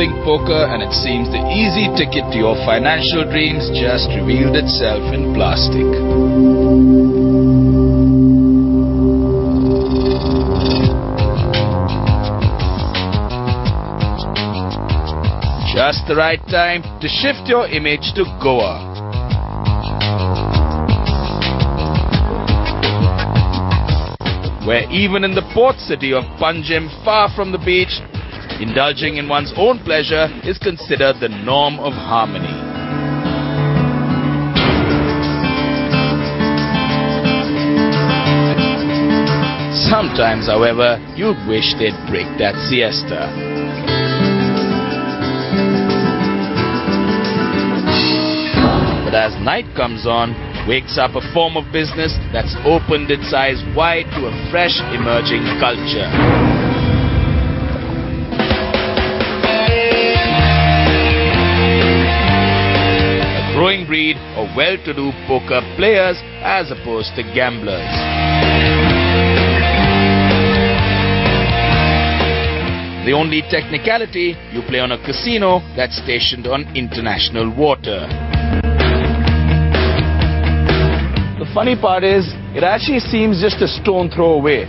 loving poker, and it seems the easy ticket to your financial dreams just revealed itself in plastic. Just the right time to shift your image to Goa. Where even in the port city of Panjim, far from the beach, indulging in one's own pleasure is considered the norm of harmony. Sometimes, however, you'd wish they'd break that siesta. But as night comes on, wakes up a form of business that's opened its eyes wide to a fresh emerging culture. A growing breed of well-to-do poker players as opposed to gamblers. The only technicality, you play on a casino that's stationed on international water. The funny part is, it actually seems just a stone throw away.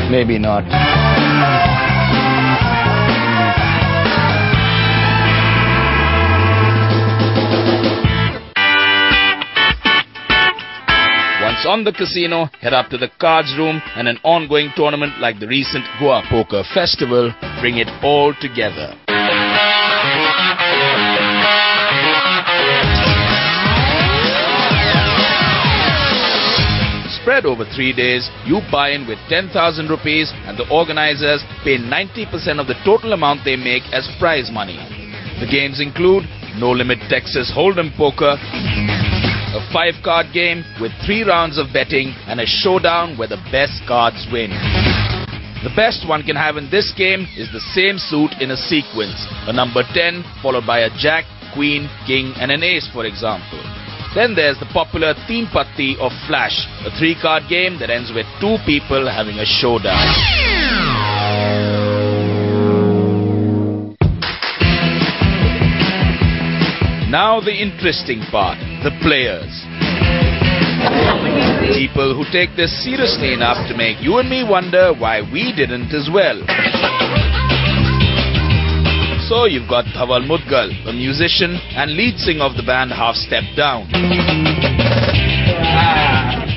Maybe not. Once on the casino, head up to the cards room, and an ongoing tournament like the recent Goa Poker Festival bring it all together. Spread over 3 days, you buy in with 10,000 rupees and the organizers pay 90% of the total amount they make as prize money. The games include No Limit Texas Hold'em Poker, a 5-card game with 3 rounds of betting, and a showdown where the best cards win. The best one can have in this game is the same suit in a sequence, a number 10 followed by a jack, queen, king and an ace, for example. Then there's the popular Teen Patti or Flash, a 3-card game that ends with 2 people having a showdown. Now the interesting part, the players. People who take this seriously enough to make you and me wonder why we didn't as well. So you've got Dhaval Mudgal, a musician and lead singer of the band Half Step Down.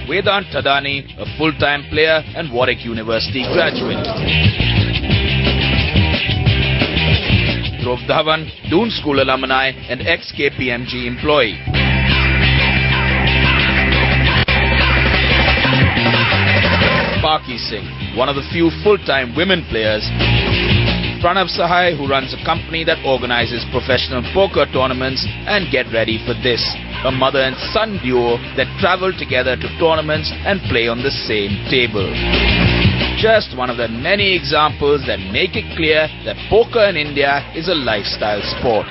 Vedant Thadani, a full-time player and Warwick University graduate. Dhruv Dhawan, Doon School alumni and ex-KPMG employee. Paki Singh, one of the few full-time women players. Pranav Sahai, who runs a company that organizes professional poker tournaments, and get ready for this, a mother and son duo that travel together to tournaments and play on the same table. Just one of the many examples that make it clear that poker in India is a lifestyle sport.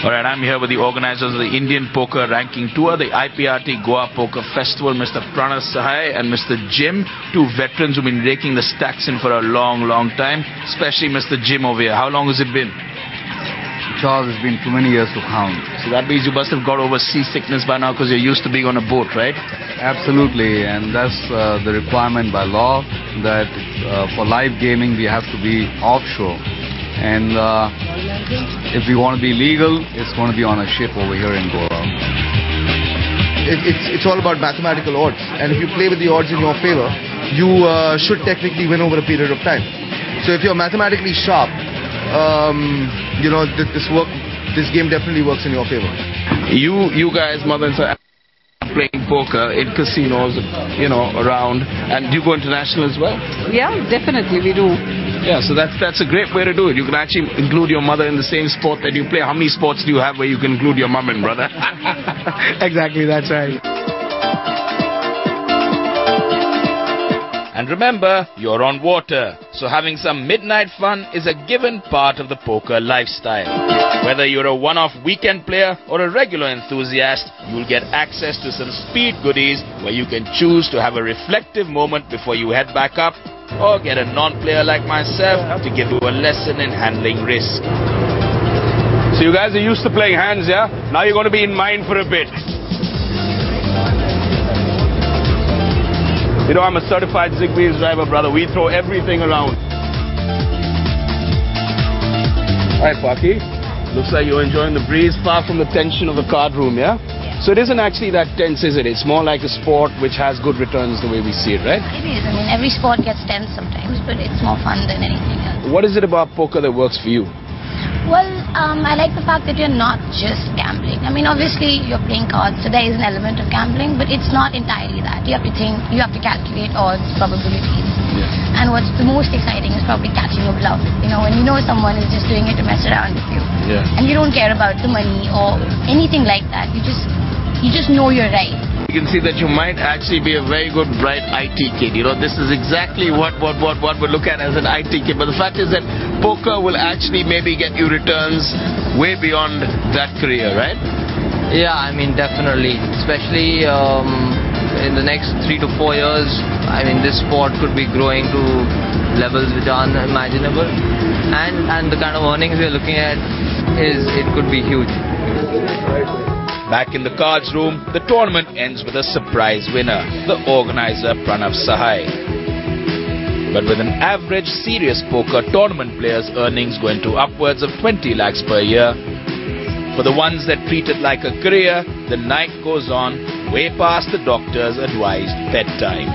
Alright, I'm here with the organizers of the Indian Poker Ranking Tour, the IPRT Goa Poker Festival, Mr. Pranav Sahai and Mr. Jim, 2 veterans who've been raking the stacks in for a long, long time, especially Mr. Jim over here. How long has it been? Charles, it's been too many years to count. So that means you must have got over seasickness by now because you're used to being on a boat, right? Absolutely, and that's the requirement by law that for live gaming we have to be offshore. And if we want to be legal, it's going to be on a ship over here in Goa. It's all about mathematical odds, and if you play with the odds in your favor, you should technically win over a period of time. So if you're mathematically sharp, you know, this game definitely works in your favor. You guys, mother and son, playing poker in casinos, you know, around, and do you go international as well? Yeah, definitely we do. Yeah, so that's a great way to do it. You can actually include your mother in the same sport that you play. How many sports do you have where you can include your mom and brother? Exactly, that's right. And remember, you're on water, so having some midnight fun is a given part of the poker lifestyle. Whether you're a one-off weekend player or a regular enthusiast, you'll get access to some speed goodies where you can choose to have a reflective moment before you head back up or get a non-player like myself to give you a lesson in handling risk. So you guys are used to playing hands, yeah? Now you're going to be in mind for a bit. You know, I'm a certified Zigbee driver, brother. We throw everything around. Alright, Paki. Looks like you're enjoying the breeze, far from the tension of the card room, yeah? So it isn't actually that tense, is it? It's more like a sport which has good returns the way we see it, right? It is. I mean, every sport gets tense sometimes, but it's more fun than anything else. What is it about poker that works for you? Well, I like the fact that you're not just gambling. I mean, obviously, you're playing cards, so there is an element of gambling, but it's not entirely that. You have to think, you have to calculate odds, probabilities. Yeah. And what's the most exciting is probably catching a bluff. You know, when you know someone is just doing it to mess around with you. Yeah. And you don't care about the money or anything like that. You just know you're right. You can see that you might actually be a very good, bright IT kid. You know, this is exactly what we look at as an IT kid. But the fact is that poker will actually maybe get you returns way beyond that career, right? Yeah, I mean, definitely. Especially in the next 3 to 4 years, I mean, this sport could be growing to levels which are unimaginable. And the kind of earnings we're looking at it could be huge. Back in the cards room, the tournament ends with a surprise winner, the organizer Pranav Sahai. But with an average serious poker tournament player's earnings going to upwards of 20 lakhs per year, for the ones that treat it like a career, the night goes on way past the doctor's advised bedtime.